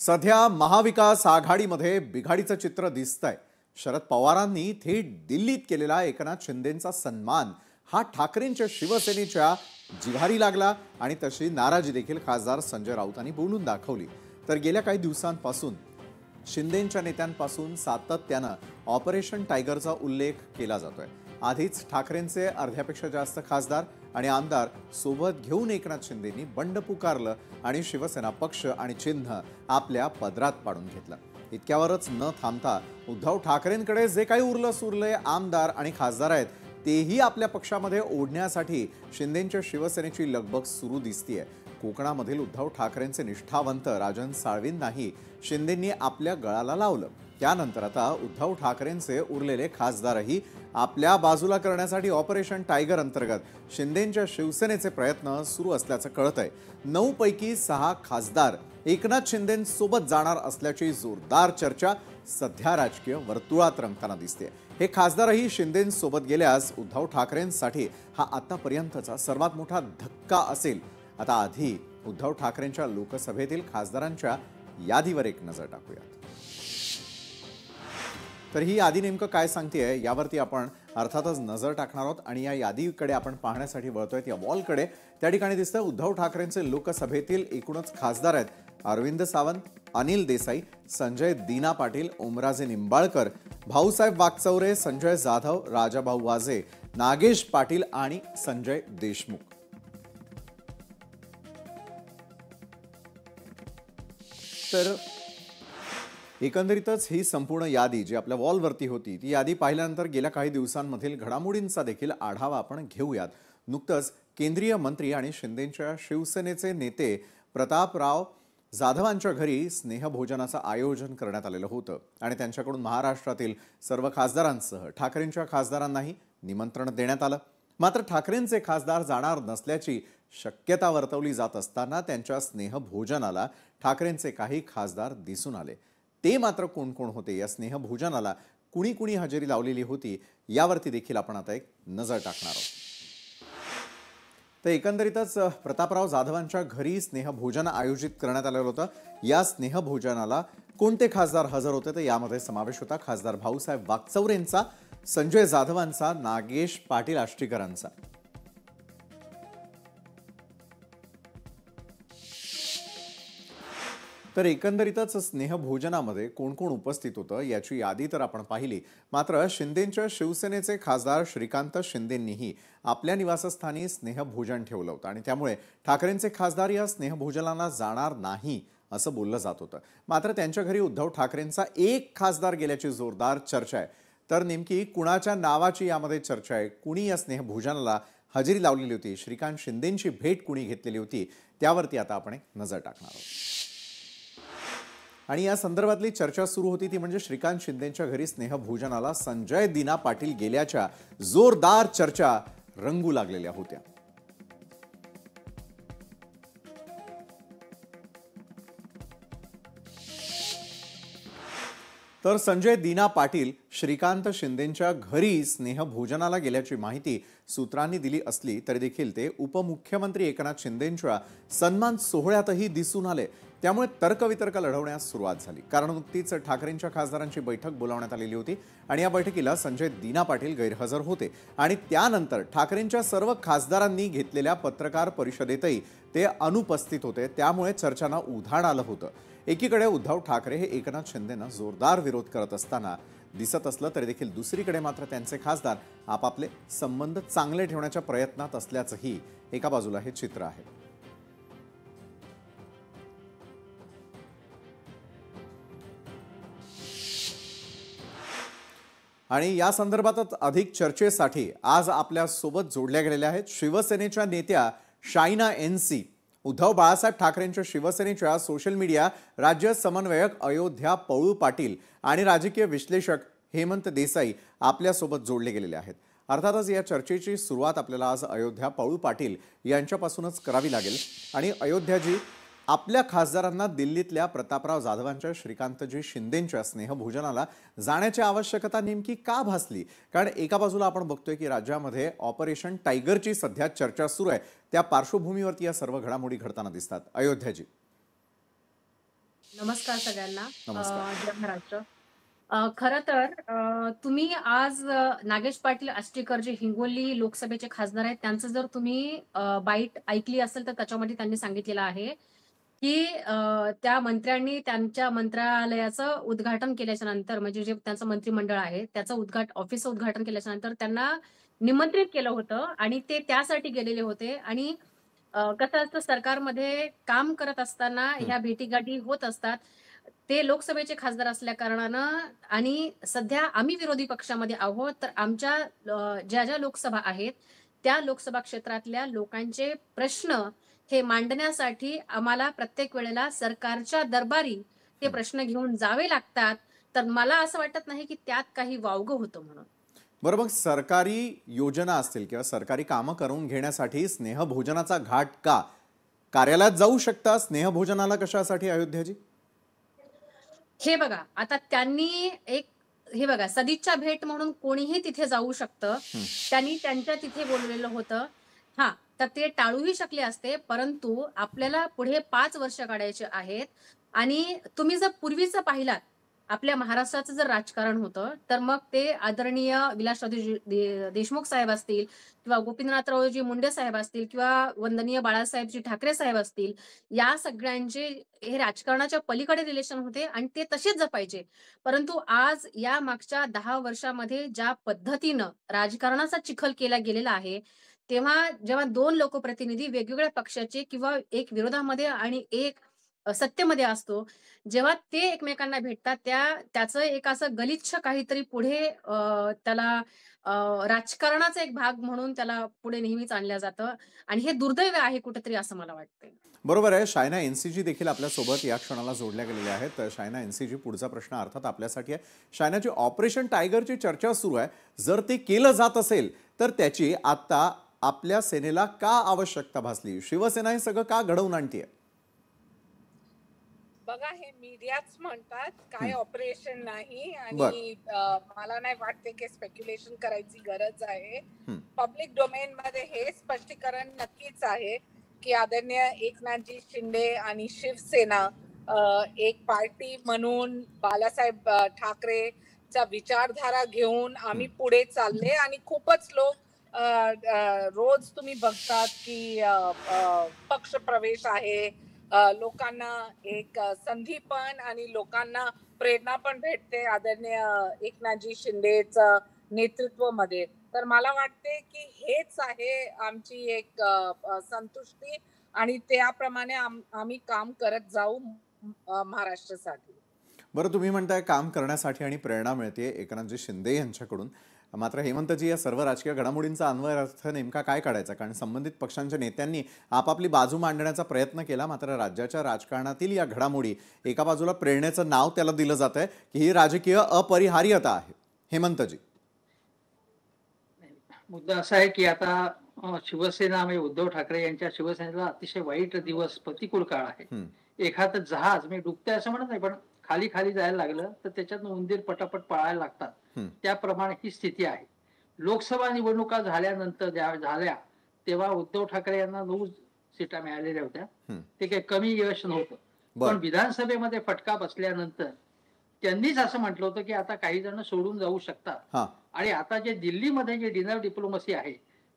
सध्या महाविकास आघाडीमध्ये बिघाडीचं चित्र दिसतंय। शरद पवारांनी थेट दिल्लीत केलेला एकनाथ शिंदेंचा सन्मान हा ठाकरेंच्या शिवसेनेच्या जिव्हारी लागला आणि तशी नाराजी देखील खासदार संजय राऊतांनी बोलून दाखवली। तर गेल्या काही दिवसांपासून शिंदेंच्या नेत्यांपासून सातत्यानं ऑपरेशन टायगरचा उल्लेख केला जातोय। आधीच ठाकरेंचे अर्ध्यापेक्षा जास्त खासदार आणि आमदार सोबत घेऊन एकनाथ शिंदेंनी बंड पुकारलं आणि शिवसेना पक्ष आणि चिन्ह आपल्या पदरात पाडून घेतलं। इतक्यावरच न थांबता उद्धव ठाकरेंकडे जे काही उरलं सुरले आमदार आणि खासदार आहेत तेही आपल्या पक्षामध्ये ओढण्यासाठी शिंदेंच्या शिवसेनेची लगबग सुरू दिसतीये। कोकणामधील उद्धव ठाकरेंचे निष्ठावंत राजन साळवींनाही शिंदेंनी आपल्या गळाला लावलं। त्यानंतर आता उद्धव ठाकरेंचे उरलेले खासदारही आपल्या बाजूला करण्यासाठी ऑपरेशन टायगर अंतर्गत शिंदेंच्या शिवसेनेचे प्रयत्न सुरू असल्याचं कळतंय। 9 पैकी 6 खासदार एकनाथ शिंदेंसोबत जाणार असल्याची जोरदार चर्चा सध्या राजकीय वर्तुळात रंगताना दिसते। हे खासदारही शिंदेंसोबत गेल्यास उद्धव ठाकरेंसाठी हा आतापर्यंतचा सर्वात मोठा धक्का असेल। आता आधी उद्धव ठाकरेंच्या लोकसभेतील खासदारांच्या यादीवर एक नजर टाकूया। तर ही यादी नेमकं काय सांगतेय यावरती आपण अर्थातच नजर टाकणार आहोत आणि या यादीकडे आपण पाहण्यासाठी वळतोय या वॉलकडे। त्या ठिकाणी दिसतं उद्धव ठाकरेंचे लोकसभेतील एकूणच खासदार आहेत अरविंद सावंत, अनिल देसाई, संजय दीना पाटील, ओमराजे निंबाळकर, भाऊसाहेब वाकचौरे, संजय जाधव, राजाभाऊ वाजे, नागेश पाटील आणि संजय देशमुख। तर एकंदरीतच ही संपूर्ण यादी जी आपल्या वॉलवरती होती ती यादी पाहिल्यानंतर गेल्या काही दिवसांमधील घडामोडींचा देखील आढावा आपण घेऊयात। नुकतंच केंद्रीय मंत्री आणि शिंदेंच्या शिवसेनेचे नेते प्रतापराव जाधवांच्या घरी स्नेहभोजनाचं आयोजन करण्यात आलेलं होतं आणि त्यांच्याकडून महाराष्ट्रातील सर्व खासदारांसह ठाकरेंच्या खासदारांनाही निमंत्रण देण्यात आलं। मात्र ठाकरेंचे खासदार जाणार नसल्याची शक्यता वर्तवली जात असताना त्यांच्या स्नेहभोजनाला ठाकरेंचे काही खासदार दिसून आले। ते मात्र कोण कोण होते, या स्नेहभोजनाला कुणी कुणी हजेरी लावलेली होती यावरती देखील आपण आता एक नजर टाकणार आहोत। तर एकंदरीतच प्रतापराव जाधवांच्या घरी स्नेहभोजन आयोजित करण्यात आलेलं होतं। या स्नेहभोजनाला कोणते खासदार हजर होते तर यामध्ये समावेश होता खासदार भाऊसाहेब वाकचौरेंचा, संजय जाधवांचा, नागेश पाटील आष्टीकरांचा। तर एकंदरीतच स्नेहभोजनामध्ये कोण कोण उपस्थित होतं याची यादी तर आपण पाहिली। मात्र शिंदेंच्या शिवसेनेचे खासदार श्रीकांत शिंदेंनीही आपल्या निवासस्थानी स्नेहभोजन ठेवलं होतं आणि त्यामुळे ठाकरेंचे खासदार या स्नेहभोजनाला जाणार नाही असं बोललं जात होतं। मात्र त्यांच्या घरी उद्धव ठाकरेंचा एक खासदार गेल्याची जोरदार चर्चा आहे। तर नेमकी कुणाच्या नावाची यामध्ये चर्चा आहे, कुणी या स्नेहभोजनाला हजेरी लावलेली होती, श्रीकांत शिंदेंची भेट कुणी घेतलेली होती त्यावरती आता आपण एक नजर टाकणार आहोत। आणि या संदर्भातली चर्चा सुरू होती ती म्हणजे श्रीकांत शिंदेंच्या घरी स्नेहभोजनाला संजय दीना पाटील गेल्याच्या जोरदार चर्चा रंगू लागलेल्या होत्या। तर संजय दीना पाटील श्रीकांत शिंदेंच्या घरी स्नेहभोजनाला गेल्याची माहिती सूत्रांनी दिली असली तरी देखील ते उपमुख्यमंत्री एकनाथ शिंदेंच्या सन्मान सोहळ्यातही दिसून आले। त्यामुळे तर्कवितर्क लढवण्यास सुरुवात झाली, कारण नुकतीच ठाकरेंच्या खासदारांची बैठक बोलावण्यात आलेली होती आणि या बैठकीला संजय दीना पाटील गैरहजर होते आणि त्यानंतर ठाकरेंच्या सर्व खासदारांनी घेतलेल्या पत्रकार परिषदेतही ते अनुपस्थित होते। त्यामुळे चर्चांना उधाण आलं होतं। एकीकडे उद्धव ठाकरे हे एकनाथ शिंदेंना जोरदार विरोध करत असताना दिसत असलं तरी देखील दुसरीकडे मात्र त्यांचे खासदार आपापले संबंध चांगले ठेवण्याच्या प्रयत्नात असल्याचंही एका बाजूला हे चित्र आहे। आणि या संदर्भातच अधिक चर्चेसाठी आज आपल्या सोबत जोडल्या गेलेल्या आहेत शिवसेनेच्या नेत्या शायना एनसी। उद्धव बाळासाहेब ठाकरेंच्या शिवसेनेच्या सोशल मीडिया राज्य समन्वयक अयोध्या पळू पाटील आणि राजकीय विश्लेषक हेमंत देसाई आपल्या सोबत जोडले गेलेले आहेत। अर्थातच या चर्चेची सुरुवात आपल्याला आज अयोध्या पळू पाटील यांच्यापासूनच करावी लागेल आणि अयोध्याजी आपल्या खासदारांना दिल्लीतल्या प्रतापराव जाधवांच्या श्रीकांतजी शिंदेंच्या स्नेहभोजनाला जाण्याची आवश्यकता नेमकी का भासली? कारण एका बाजूला आपण बघतोय की राज्यामध्ये ऑपरेशन टायगरची सध्या चर्चा सुरू आहे, त्या पार्श्वभूमीवरती या सर्व घडामोडी घडताना दिसतात। अयोध्याजी नमस्कार सगळ्यांना. नमस्कार. जय महाराष्ट्र. खरं तर तुम्ही आज नागेश पाटील आष्टीकर जे हिंगोली लोकसभेचे खासदार आहेत, त्यांचं जर तुम्ही बाईट ऐकली असेल, तर त्याच्यामध्ये त्यांनी सांगितलेलं आहे, की त्या मंत्र्यांनी त्यांच्या मंत्रालयाचं उद्घाटन केल्याच्या नंतर म्हणजे जे त्यांचं मंत्रिमंडळ आहे, त्याचं ऑफिसचं उद्घाटन केल्याच्या नंतर त्यांना निमंत्रित केलं होतं आणि ते त्यासाठी गेलेले होते आणि कसं असतं सरकारमध्ये काम करत असताना हं. ह्या भेटीगाठी होत असतात. ते लोकसभेचे खासदार असल्या कारणानं आणि सध्या आम्ही विरोधी पक्षामध्ये आहोत, तर आमच्या ज्या लोकसभा आहेत, त्या लोकसभा क्षेत्रातल्या लोकांचे प्रश्न हे मांडण्यासाठी आम्हाला प्रत्येक वेळेला सरकारच्या दरबारी ते हं. प्रश्न घेऊन जावे लागतात. तर मला असं वाटत नाही, की त्यात काही वावगं होतं म्हणून. बरं, मग सरकारी योजना असतील किंवा सरकारी कामं करून घेण्यासाठी स्नेहभोजनाचा घाट का? कार्यालयात जाऊ शकता, स्नेहभोजनाला कशासाठी अयोध्याजी? हे बघा, आता त्यांनी एक हे बघा, सदिच्छा भेट म्हणून कोणीही तिथे जाऊ शकतं. हं. त्यांनी त्यांच्या तिथे बोलवलेलं होतं. हां, तर ते टाळूही शकले असते, परंतु आपल्याला पुढे 5 वर्ष काढायचे आहेत आणि तुम्ही जर पूर्वीचं पाहिलात, आपल्या महाराष्ट्राचं जर राजकारण होतं, तर मग ते आदरणीय विलासरावजी देशमुख साहेब असतील किंवा गोपीनाथरावजी मुंडे साहेब असतील किंवा वंदनीय बाळासाहेबजी ठाकरे साहेब असतील, या सगळ्यांचे हे राजकारणाच्या पलीकडे रिलेशन होते आणि ते तसेच जपायचे. परंतु आज या मागच्या 10 वर्षामध्ये ज्या पद्धतीनं राजकारणाचा चिखल केला गेलेला आहे, तेव्हा जेव्हा 2 लोकप्रतिनिधी वेगवेगळ्या पक्षाचे किंवा एक विरोधामध्ये आणि एक सत्तेमध्ये असतो, जेव्हा ते एकमेकांना भेटतात त्याचं एक असं गलिच्छ काहीतरी पुढे त्याला राजकारणाचा एक भाग म्हणून त्याला पुढे नेहमीच आणलं जातं आणि हे दुर्दैव आहे कुठेतरी असं मला वाटतंय. बरोबर आहे. शायना एनसीजी देखील आपल्यासोबत या क्षणाला जोडल्या गेलेल्या आहेत. शायना एनसीजी, पुढचा प्रश्न अर्थात आपल्यासाठी आहे. शायनाची ऑपरेशन टायगरची चर्चा सुरू आहे. जर ते केलं जात असेल, तर त्याची आता आपल्या सेनेला का आवश्यकता भासली? शिवसेना हे सगळं का घडवून आणतीये? बघा हे मीडियाच म्हणतात काय हं. ऑपरेशन नाही बरं. आणि मला नाही वाटते की स्पेक्युलेशन करायची गरज आहे. हं. पब्लिक डोमेन मध्ये हे स्पष्टीकरण नक्कीच आहे की आदरणीय एकनाथजी शिंदे आणि शिवसेना एक पार्टी म्हणून बाळासाहेब ठाकरेचा विचारधारा घेऊन आम्ही हं. पुढे चालले आणि खूपच लोक रोज तुम्ही बघतात की पक्ष प्रवेश आहे, लोकांना एक संधी पण आणि लोकांना प्रेरणा पण भेटते आदरणीय एकनाथजी शिंदेच नेतृत्वामध्ये. तर मला वाटते की हेच आहे आमची एक संतुष्टी आणि त्याप्रमाणे आम्ही काम करत जाऊ महाराष्ट्रासाठी. बरं, तुम्ही म्हणताय काम करण्यासाठी आणि प्रेरणा मिळते एकनाथजी शिंदे यांच्याकडून. मात्र हेमंतजी, या सर्व राजकीय घडामोडींचा अन्वय अर्थ नेमका काय काढायचा? कारण संबंधित पक्षांच्या नेत्यांनी आपापली बाजू मांडण्याचा प्रयत्न केला, मात्र राज्याच्या राजकारणातील या घडामोडी, एका बाजूला प्रेरणेचं नाव त्याला दिलं जात आहे की ही राजकीय अपरिहार्यता आहे. हेमंतजी. मुद्दा असा आहे की आता शिवसेना म्हणजे उद्धव ठाकरे यांच्या शिवसेनेला अतिशय वाईट दिवस, प्रतिकूल काळ आहे. हं. एखादं जहाज मी डुबतंय असं म्हणत नाही, पण खाली खाली जायला लागलं तर त्याच्यातनं उंदीर पटापट पळायला लागतात. हं. त्याप्रमाणे ही स्थिती आहे. लोकसभा निवडणुका झाल्यानंतर झाल्या तेव्हा उद्धव ठाकरे यांना 9 सीटा मिळालेल्या होत्या. हं. ते काही कमी यश नव्हतं. पण बरं. विधानसभेमध्ये फटका बसल्यानंतर त्यांनीच असं म्हटलं होतं की आता काही जण सोडून जाऊ शकतात. हां. आणि आता जे दिल्लीमध्ये जे डिनर डिप्लोमसी आहे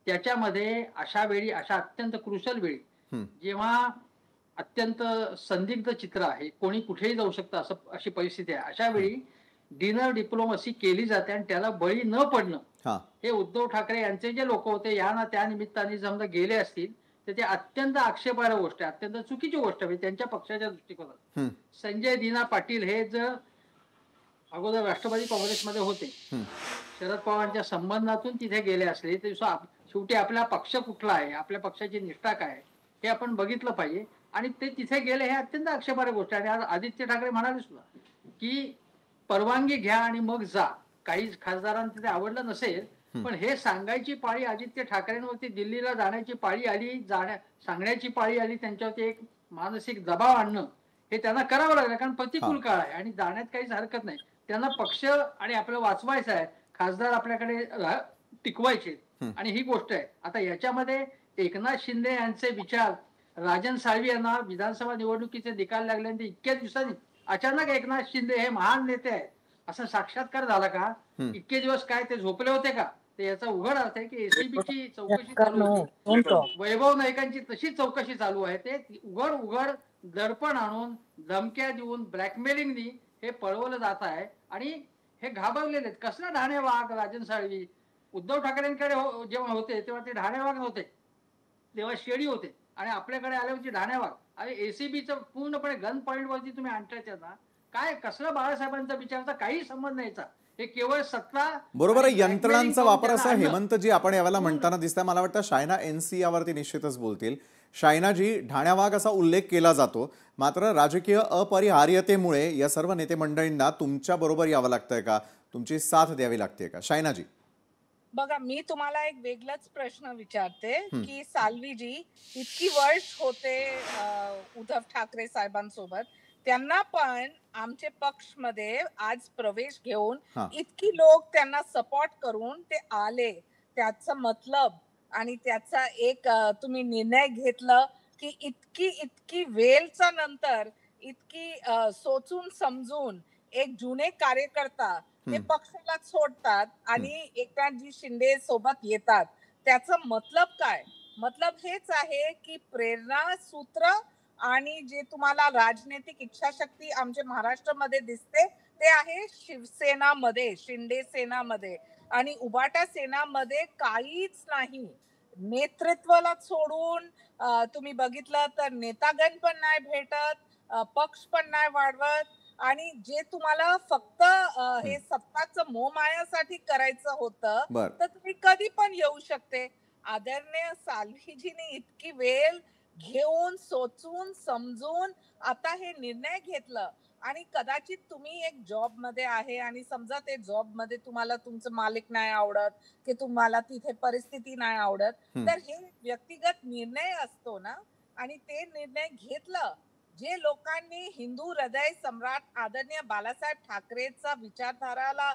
त्याच्यामध्ये अशा वेळी, अशा अत्यंत क्रुशल वेळी, हं. जेव्हा अत्यंत संदिग्ध चित्र आहे, कोणी कुठेही जाऊ शकतं असं अशी परिस्थिती आहे, अशा हं. वेळी डिनर डिप्लोमसी केली जाते आणि त्याला बळी न पडणं, हां. हे उद्धव ठाकरे यांचे जे लोक होते या ना त्या निमित्ताने समजा गेले असतील तर ते अत्यंत आक्षेपार्ह गोष्ट आहे, अत्यंत चुकीची गोष्ट आहे त्यांच्या पक्षाच्या दृष्टिकोनात. हं. संजय दिना पाटील हे जर अगोदर राष्ट्रवादी काँग्रेसमध्ये होते, हं. शरद पवारांच्या संबंधातून तिथे गेले असले तर शेवटी आपला पक्ष कुठला आहे, आपल्या पक्षाची निष्ठा काय आहे हे आपण बघितलं पाहिजे. आणि ते तिथे गेले हे अत्यंत आक्षेपार्ह गोष्ट आहे. आणि आज आदित्य ठाकरे म्हणाले सुद्धा की परवानगी घ्या आणि मग जा. काही खासदारांना तिथे आवडलं नसेल, हं. पण हे सांगायची पाळी आदित्य ठाकरेंवरती, दिल्लीला जाण्याची पाळी आली, सांगण्याची पाळी आली, त्यांच्यावरती एक मानसिक दबाव आणणं हे त्यांना करावं लागलं, कारण प्रतिकूल हां. काळ आहे आणि जाण्यात काहीच हरकत नाही. त्यांना पक्ष आणि आपलं वाचवायचं आहे, खासदार आपल्याकडे टिकवायचे हं. आणि ही गोष्ट आहे. आता याच्यामध्ये एकनाथ शिंदे यांचे विचार, राजन साळवी यांना विधानसभा निवडणुकीचे निकाल लागल्यानंतर इतक्या दिवसांनी अचानक एकनाथ शिंदे हे महान नेते आहेत असा साक्षात्कार झाला का? इतके दिवस काय ते झोपले होते का? ते याचा उघड अर्थ आहे की एसीबीची चौकशी चालू होती. वैभव नाईकांची तशी चौकशी चालू आहे. ते उघड दर्पण आणून धमक्या देऊन ब्लॅकमेलिंगनी हे पळवलं जात आहे आणि हे घाबरलेले आहेत. कसला ढाणे वाघ राजन साळवी? उद्धव ठाकरेंकडे जेव्हा होते तेव्हा ते ढाणे वाघ नव्हते, तेव्हा शेळी होते आणि आपल्याकडे आले होते ढाणे वाघ. आणि एसीबीचं पूर्णपणे गन पॉईंट वरती तुम्ही आणताय ना, काय कसला बाळासाहेबांचा विचारचा काही संबंध नाहीचा. हे केवळ सत्ता बरोबर आहे. यंत्रणांचा वापर असा हेमंतजी आपण यावेळेला म्हणताना दिसतंय. मला वाटतं शायना एनसी यावरती निश्चितच बोलतील. शायनाजी, ढाण्यावाग असा उल्लेख केला जातो, मात्र राजकीय अपरिहार्यतेमुळे या सर्व नेते मंडळींना तुमच्या बरोबर यावं लागतंय का? तुमची साथ द्यावी लागते का? शायनाजी, बघा, मी तुम्हाला एक वेगळाच प्रश्न विचारते की साल्वीजी इतकी वर्ष होते उद्धव ठाकरे साहेबांसोबत, त्यांना पण आमचे पक्ष मध्ये आज प्रवेश घेऊन इतकी लोक त्यांना सपोर्ट करून ते आले, त्याचा मतलब आणि त्याचा एक तुम्ही निर्णय घेतलं की इतकी वेळच्या नंतर इतकी सोचून समजून एक जुने कार्यकर्ता ते पक्षाला सोडतात आणि एकनाथजी शिंदे सोबत येतात, त्याचा मतलब काय? मतलब हेच आहे की प्रेरणा सूत्र आणि जे तुम्हाला राजनैतिक इच्छाशक्ती आमच्या महाराष्ट्रामध्ये दिसते ते आहे शिवसेनामध्ये, शिंदे सेनामध्ये आणि उभाटा सेनामध्ये काहीच नाही. नेतृत्वाला सोडून तुम्ही बघितलं तर नेतागण पण नाही भेटत, पक्ष पण नाही वाढवत आणि जे तुम्हाला फक्त हे सत्ताचं मोहमायासाठी करायचं होतं तर तुम्ही कधी पण येऊ शकते. आदरणीय साल्वीजीने इतकी वेळ घेऊन सोचून समजून आता हे निर्णय घेतलं आणि कदाचित तुम्ही एक जॉब मध्ये आहे आणि समजा ते जॉब मध्ये तुम्हाला तुमचं मालिक नाही आवडत की तुम्हाला तिथे परिस्थिती नाही आवडत, तर हे व्यक्तिगत निर्णय असतो ना आणि ते निर्णय घेतलं. जे लोकांनी हिंदू हृदय सम्राट आदरणीय बाळासाहेब ठाकरेचा विचारधाराला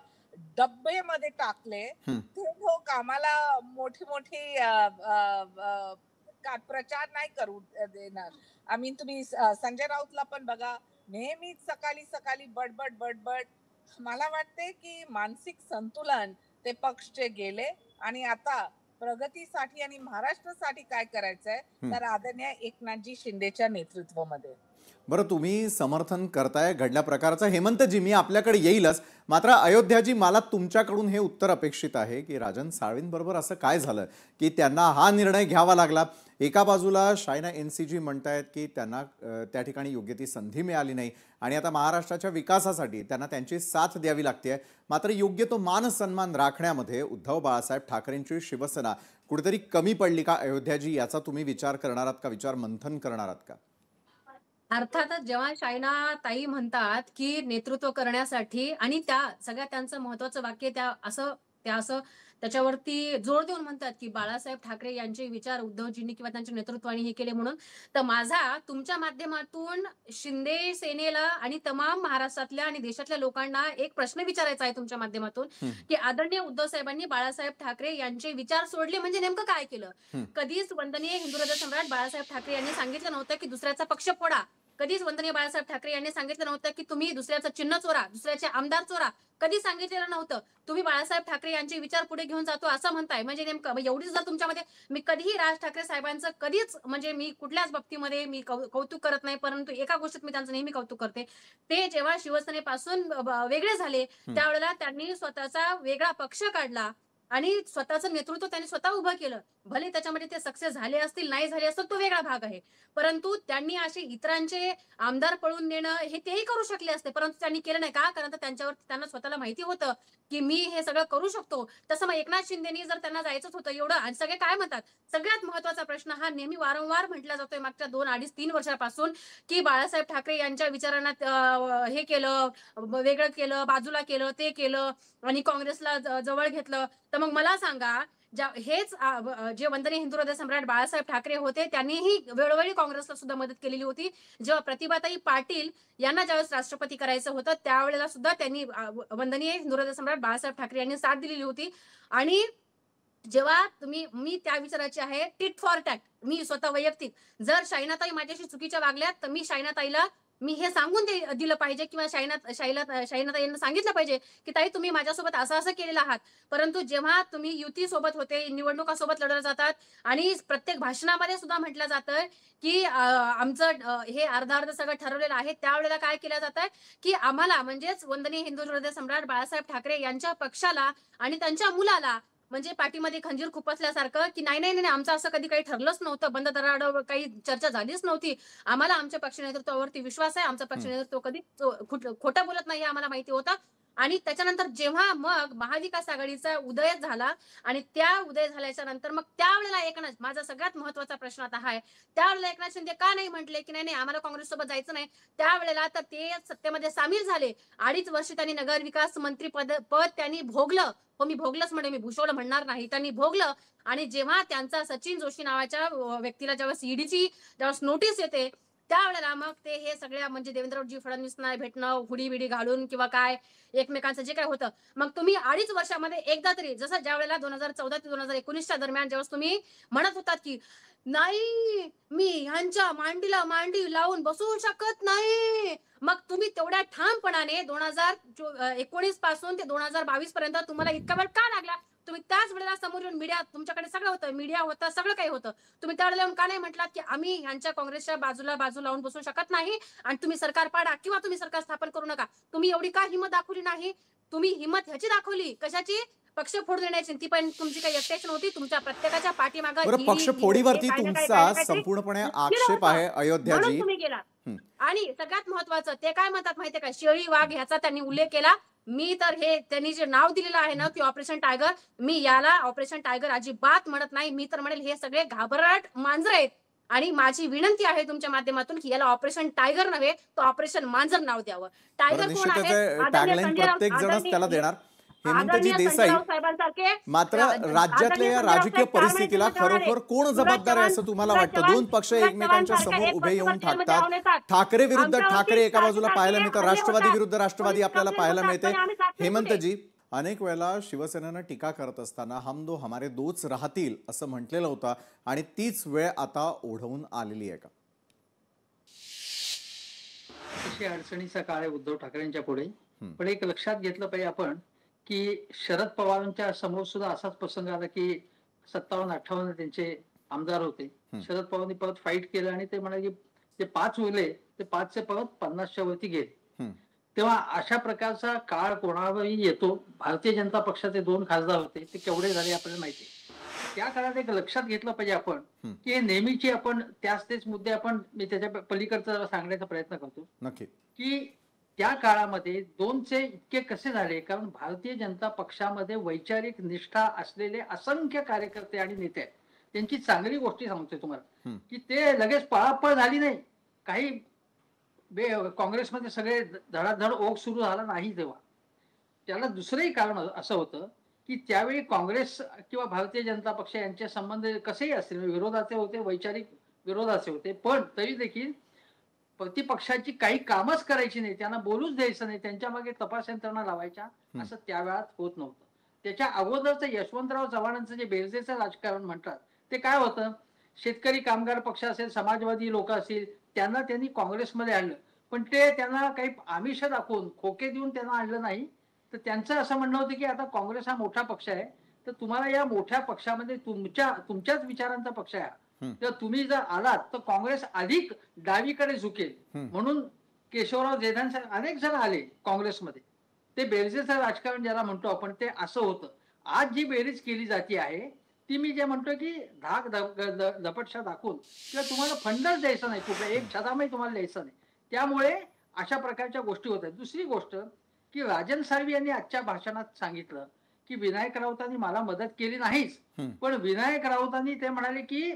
डब्बेमध्ये टाकले, ते लोक आम्हाला मोठी प्रचार नाही करू देणार. तुम्ही संजय राऊतला पण बघा, नेहमीच सकाळी सकाळी बडबड. मला वाटते की मानसिक संतुलन ते पक्षचे गेले आणि आता प्रगतीसाठी आणि महाराष्ट्रासाठी काय करायचंय तर आदरणीय एकनाथजी शिंदेच्या नेतृत्वामध्ये. बरं, तुम्ही समर्थन करताय घडल्या प्रकारचं. हेमंतजी, मी आपल्याकडे येईलच, मात्र अयोध्याजी, मला तुमच्याकडून हे उत्तर अपेक्षित आहे की राजन साळवींबरोबर असं काय झालं की त्यांना हा निर्णय घ्यावा लागला? एका बाजूला शायना एनसीजी म्हणतायत की त्यांना त्या ठिकाणी योग्य ती संधी मिळाली नाही आणि आता महाराष्ट्राच्या विकासासाठी त्यांना त्यांची साथ द्यावी लागते, मात्र योग्य तो मान सन्मान राखण्यामध्ये उद्धव बाळासाहेब ठाकरेंची शिवसेना कुठेतरी कमी पडली का? अयोध्याजी, याचा तुम्ही विचार करणार आहात का? विचार मंथन करणार आहात का? अर्थातच जेव्हा शायना ताई म्हणतात की नेतृत्व करण्यासाठी आणि त्या सगळ्यात त्यांचं महत्वाचं वाक्य त्या असं त्याच्यावरती जोर देऊन म्हणतात की बाळासाहेब ठाकरे यांचे विचार उद्धवजींनी किंवा त्यांच्या नेतृत्वाने हे केले म्हणून, तर माझा तुमच्या माध्यमातून शिंदे सेनेला आणि तमाम महाराष्ट्रातल्या आणि देशातल्या लोकांना एक प्रश्न विचारायचा आहे तुमच्या माध्यमातून की आदरणीय उद्धव साहेबांनी बाळासाहेब ठाकरे यांचे विचार सोडले म्हणजे नेमकं काय केलं? कधीच वंदनीय हिंदू हृदय सम्राट बाळासाहेब ठाकरे यांनी सांगितलं नव्हतं की दुसऱ्याचा पक्ष फोडा. कधीच वंदनीय बाळासाहेब ठाकरे यांनी सांगितलं नव्हतं की तुम्ही दुसऱ्याचं चिन्ह चोरा, दुसऱ्याचे आमदार चोरा. कधी सांगितलेलं नव्हतं. तुम्ही बाळासाहेब ठाकरे यांचे विचार पुढे घेऊन जातो असं म्हणताय म्हणजे नेमकं एवढीच जर तुमच्यामध्ये, मी कधीही राज ठाकरे साहेबांचं कधीच म्हणजे मी कुठल्याच बाबतीमध्ये मी कौतुक करत नाही, परंतु एका गोष्टीत मी त्यांचं नेहमी कौतुक करते. ते जेव्हा शिवसेनेपासून वेगळे झाले त्यावेळेला त्यांनी स्वतःचा वेगळा पक्ष काढला आणि स्वतःचं नेतृत्व त्यांनी स्वतः उभं केलं. भले त्याच्यामध्ये ते सक्सेस झाले असतील, नाही झाले असतील, तो वेगळा भाग आहे, परंतु त्यांनी असे इतरांचे आमदार पळून नेणं हे तेही करू शकले असते, परंतु त्यांनी केलं नाही का? कारण त्यांच्यावर त्यांना स्वतःला माहिती होतं की मी हे सगळं करू शकतो. तसं मग एकनाथ शिंदेनी जर त्यांना जायचंच होतं एवढं, आणि सगळे काय म्हणतात, सगळ्यात महत्वाचा प्रश्न हा नेहमी वारंवार म्हटला जातोय मागच्या 2, 2.5, 3 वर्षापासून की बाळासाहेब ठाकरे यांच्या विचारांना हे केलं, वेगळं केलं, बाजूला केलं, ते केलं आणि काँग्रेसला जवळ घेतलं. तर मग मला सांगा, हेच जे वंदनीय हिंदू हृदय सम्राट बाळासाहेब ठाकरे होते त्यांनीही वेळोवेळी काँग्रेसला सुद्धा मदत केलेली होती. जेव्हा प्रतिभाताई पाटील यांना ज्यावेळेस राष्ट्रपती करायचं होतं त्यावेळेला सुद्धा त्यांनी वंदनीय हिंदू हृदय सम्राट बाळासाहेब ठाकरे यांनी साथ दिलेली होती. आणि जेव्हा मी त्या विचाराची आहे टिट फॉर टॅट, मी स्वतः वैयक्तिक जर शायनाताई माझ्याशी चुकीच्या वागल्यात तर मी शायनाताईला मी हे सांगून दिलं पाहिजे किंवा शाहीनाताई यांना सांगितलं पाहिजे की ताई तुम्ही माझ्यासोबत असं असं केलेलं आहात. परंतु जेव्हा तुम्ही युती सोबत होते, निवडणुकासोबत लढवल्या जातात आणि प्रत्येक भाषणामध्ये सुद्धा म्हटलं जातं की आमचं हे अर्ध सगळं ठरवलेलं आहे. त्यावेळेला काय केलं जातं की आम्हाला म्हणजेच वंदनीय हिंदू हृदय सम्राट बाळासाहेब ठाकरे यांच्या पक्षाला आणि त्यांच्या मुलाला म्हणजे पाठीमध्ये खंजीर खुपसल्यासारखं की नाही नाही नाही आमचं असं कधी काही ठरलंच नव्हतं, बंद दरवाढावर काही चर्चा झालीच नव्हती. आम्हाला आमच्या पक्ष नेतृत्वावरती विश्वास आहे. आमचं पक्ष नेतृत्व कधी खोटं बोलत नाही हे आम्हाला माहिती होतं. आणि त्याच्यानंतर जेव्हा मग महाविकास आघाडीचा उदय झाला आणि त्या उदय झाल्याच्या नंतर मग त्यावेळेला एकनाथ, माझा सगळ्यात महत्वाचा प्रश्न आता आहे, त्यावेळेला एकनाथ शिंदे का नाही म्हटले की नाही नाही आम्हाला काँग्रेससोबत जायचं नाही. त्यावेळेला तर ते सत्तेमध्ये सामील झाले. 2.5 वर्ष त्यांनी नगर विकास मंत्री पद त्यांनी भोगलं. हो, मी भोगलंच म्हणे, मी भूषवलं म्हणणार नाही. त्यांनी भोगलं. आणि जेव्हा त्यांचा सचिन जोशी नावाच्या व्यक्तीला ज्यावेळेस ईडीची ज्यावेळेस नोटीस येते त्यावेळेला मग ते हे सगळ्या म्हणजे देवेंद्रजी फडणवीसना भेटणं, हुडी घालून किंवा काय एकमेकांचं जे काय होतं, मग तुम्ही 2.5 वर्षामध्ये एकदा तरी, जसं ज्या वेळेला 2014 ते 2019च्या दरम्यान ज्यावेळेस तुम्ही म्हणत होतात की नाही मी ह्यांच्या मांडीला मांडी लावून बसू शकत नाही, मग तुम्ही तेवढ्या ठामपणाने 2019 पासून ते 2022 पर्यंत तुम्हाला इतका वेळ का लागला? तुम्ही त्याच वेळेला समोर येऊन मीडिया, तुमच्याकडे सगळं होतं, मीडिया होता, सगळं काही होतं, तुम्ही त्यावेळेला येऊन का नाही म्हटलात की आम्ही ह्यांच्या काँग्रेसच्या बाजू लावून बसू शकत नाही आणि तुम्ही सरकार पाडा किंवा तुम्ही सरकार स्थापन करू नका. तुम्ही एवढी का हिंमत दाखवली नाही? तुम्ही हिंमत ह्याची दाखवली कशाची? पक्ष फोड देण्याची. ती पण तुमची काही एकट्याची नव्हती, तुमच्या प्रत्येकाच्या पाठीमागं बरं, पक्ष फोडीवरती तुमचा संपूर्णपणे आक्षेप आहे म्हणून अयोध्याजी. तुम्ही गेला. आणि सगळ्यात महत्वाचं ते काय म्हणतात माहितीये का, शेळी वाघ ह्याचा त्यांनी उल्लेख केला. मी तर हे त्यांनी जे नाव दिलेलं आहे ना की ऑपरेशन टायगर, मी याला ऑपरेशन टायगर अजिबात म्हणत नाही. मी तर म्हणेल हे सगळे घाबरट मांजर आहेत. आणि माझी विनंती आहे तुमच्या माध्यमातून की याला ऑपरेशन टायगर नव्हे तर ऑपरेशन मांजर नाव द्यावं. बरं, टायगर कोण निश्चितच आहे? आदरणीय टॅगलाईन संजय राऊत, प्रत्येक जणच त्याला देणार. हेमंतजी आदरणीय संजय देसाई, राऊत साहेबांसारखे मात्र राज्यातल्या या राजकीय परिस्थितीला खरोखर कोण जबाबदार आहे असं तुम्हाला वाटतं? दोन पक्ष एकमेकांच्या समोर उभे येऊन ठाकतात. ठाकरे विरुद्ध ठाकरे एका बाजूला पाहायला मिळतं, राष्ट्रवादी विरुद्ध राष्ट्रवादी आपल्याला पाहायला मिळते. हेमंतजी, अनेक वेळेला शिवसेनेनं टीका करत असताना हम दो हमारे दोच राहतील असं म्हटलेलं होतं आणि तीच वेळ आता ओढवून आलेली आहे का? अतिशय अडचणीचा काळ आहे उद्धव ठाकरेंच्या पुढे. पण एक लक्षात घेतलं पाहिजे आपण की शरद पवारांच्या समोर सुद्धा असाच प्रसंग आला की 57-58 त्यांचे आमदार होते. शरद पवारांनी परत फाईट केलं आणि ते म्हणाले की ते 5 उरले, ते 5चे परत 50च्या वरती गेले. तेव्हा अशा प्रकारचा काळ कोणावरही येतो. भारतीय जनता पक्षाचे 2 खासदार होते, ते केवढे झाले आपल्याला माहिती. त्या काळात एक लक्षात घेतलं पाहिजे आपण की नेहमीची आपण तेच मुद्दे आपण मी त्याच्या पलीकडचा सांगण्याचा प्रयत्न करतो. नक्की. की त्या काळामध्ये 2चे इतके कसे झाले, कारण भारतीय जनता पक्षामध्ये वैचारिक निष्ठा असलेले असंख्य कार्यकर्ते आणि नेते आहेत. त्यांची चांगली गोष्टी सांगतोय तुम्हाला की ते लगेच पळापळ झाली नाही. काही काँग्रेसमध्ये सगळे धडाधड ओघ सुरू झाला नाही. तेव्हा त्याला दुसरंही कारण असं होतं की त्यावेळी काँग्रेस किंवा भारतीय जनता पक्ष यांचे संबंध कसेही असतील, विरोधाचे होते, वैचारिक विरोधाचे होते, पण तरी देखील प्रतिपक्षाची काही कामच करायची नाही, त्यांना बोलूच द्यायचं नाही, त्यांच्या मागे तपास यंत्रणा लावायच्या, असं त्यावेळात होत नव्हतं. त्याच्या अगोदरचं यशवंतराव चव्हाणांचं जे बेरजेचं राजकारण म्हणतात ते काय होतं, शेतकरी कामगार पक्ष असेल, समाजवादी लोक असतील, त्यांना त्यांनी काँग्रेसमध्ये आणलं, पण ते त्यांना काही आमिष दाखवून खोके देऊन त्यांना आणलं नाही. तर त्यांचं असं म्हणणं होतं की आता काँग्रेस हा मोठा पक्ष आहे, तर तुम्हाला या मोठ्या पक्षामध्ये तुमच्याच विचारांचा पक्ष आहे, तर तुम्ही जर आलात तर काँग्रेस अधिक डावीकडे झुकेल. म्हणून केशवराव जेधांचे अनेक जण आले काँग्रेसमध्ये. ते बेरजेचं राजकारण ज्याला म्हणतो आपण ते असं होतं. आज जी बेरीज केली जाते आहे ती मी जे म्हणतो की धाक धपटशा दाखवून किंवा तुम्हाला फंडच द्यायचा नाही, कुठला एक छदामही तुम्हाला द्यायचा नाही, त्यामुळे अशा प्रकारच्या गोष्टी होत आहेत. दुसरी गोष्ट की राजन साळवी यांनी आजच्या भाषणात सांगितलं की विनायक राऊतांनी मला मदत केली नाहीच, पण विनायक राऊतांनी ते म्हणाले की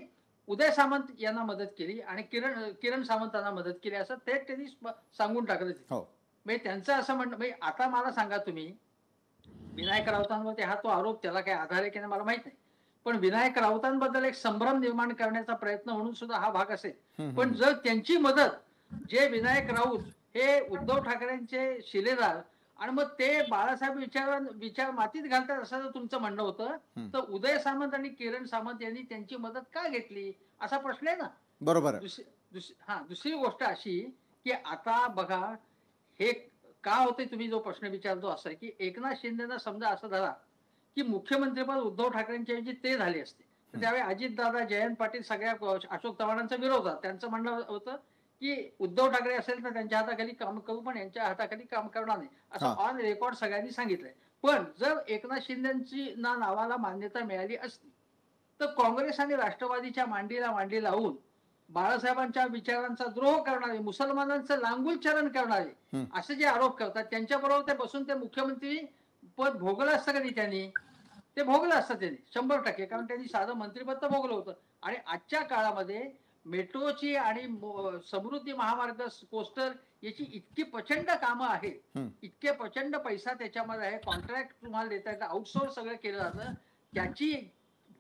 उदय सामंत यांना मदत केली आणि किरण सामंतांना मदत केली, असं ते त्यांनी सांगून टाकलं. म्हणजे त्यांचं असं म्हणणं, म्हणजे आता मला सांगा तुम्ही, विनायक राऊतांवरती हा तो आरोप त्याला काही आधार आहे की नाही मला माहित नाही, पण विनायक राऊतांबद्दल एक संभ्रम निर्माण करण्याचा प्रयत्न म्हणून सुद्धा हा भाग असेल. पण जर त्यांची मदत, जे विनायक राऊत हे उद्धव ठाकरेंचे शिलेदार आणि मग ते बाळासाहेब विचार मातीत घालतात असं जर तुमचं म्हणणं होतं, तर उदय सामंत आणि किरण सामंत यांनी त्यांची मदत का घेतली असा प्रश्न आहे ना. बरोबर. दुसरी गोष्ट अशी की आता बघा हे का होते, तुम्ही जो प्रश्न विचारतो असा आहे की एकनाथ शिंदेना समजा असं झाला की मुख्यमंत्रीपद उद्धव ठाकरेंच्या ऐवजी ते झाले असते, तर त्यावेळी अजितदादा, जयंत पाटील, सगळ्या अशोक चव्हाणांचा विरोध होता. त्यांचं म्हणणं होतं की उद्धव ठाकरे असेल तर त्यांच्या हाताखाली काम करू, पण यांच्या हाताखाली काम करणार नाही, असं ऑन रेकॉर्ड सगळ्यांनी सांगितलंय. पण जर एकनाथ शिंदेची नावाला मान्यता मिळाली असती तर काँग्रेस आणि राष्ट्रवादीच्या मांडीला मांडी लावून बाळासाहेबांच्या विचारांचा द्रोह करणारे, मुसलमानांचं लांगुलचरण करणारे असे जे आरोप करतात त्यांच्याबरोबर ते बसून ते मुख्यमंत्री पद भोगलं असतं कधी त्यांनी, ते भोगलं असतं त्यांनी 100%, कारण त्यांनी साधं मंत्रिपद तर भोगलं होतं. आणि आजच्या काळामध्ये मेट्रोची आणि समृद्धी महामार्ग, कोस्टर याची इतकी प्रचंड कामं आहेत, इतके प्रचंड पैसा त्याच्यामध्ये आहे, कॉन्ट्रॅक्ट तुम्हाला देता येतं, आउटसोर्स सगळं केलं जातं, त्याची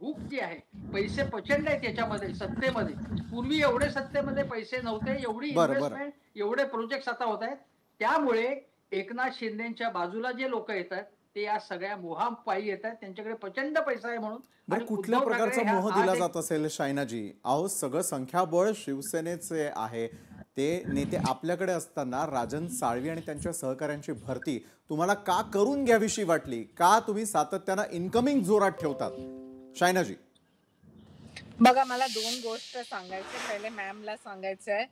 भूक जी आहे, पैसे प्रचंड आहेत त्याच्यामध्ये सत्तेमध्ये. पूर्वी एवढे सत्तेमध्ये पैसे नव्हते, एवढी इन्व्हेस्टमेंट, एवढे प्रोजेक्ट आता होत आहेत. त्यामुळे एकनाथ शिंदेच्या बाजूला जे लोक येतात ते या सगळ्या मोहापायी येतात, त्यांच्याकडे प्रचंड पैसा आहे म्हणून. बरं, कुठल्या प्रकारचा मोह दिला जात असेल शायनाजी? अहो, सगळं संख्याबळ शिवसेनेचे आहे, ते नेते आपल्याकडे असताना राजन साळवी आणि त्यांच्या सहकाऱ्यांची भरती तुम्हाला का करून घ्यावीशी वाटली? का तुम्ही सातत्यानं इन्कमिंग जोरात ठेवतात शायनाजी? बघा, मला दोन गोष्ट सांगायचे. पहिले मॅमला सांगायचंय,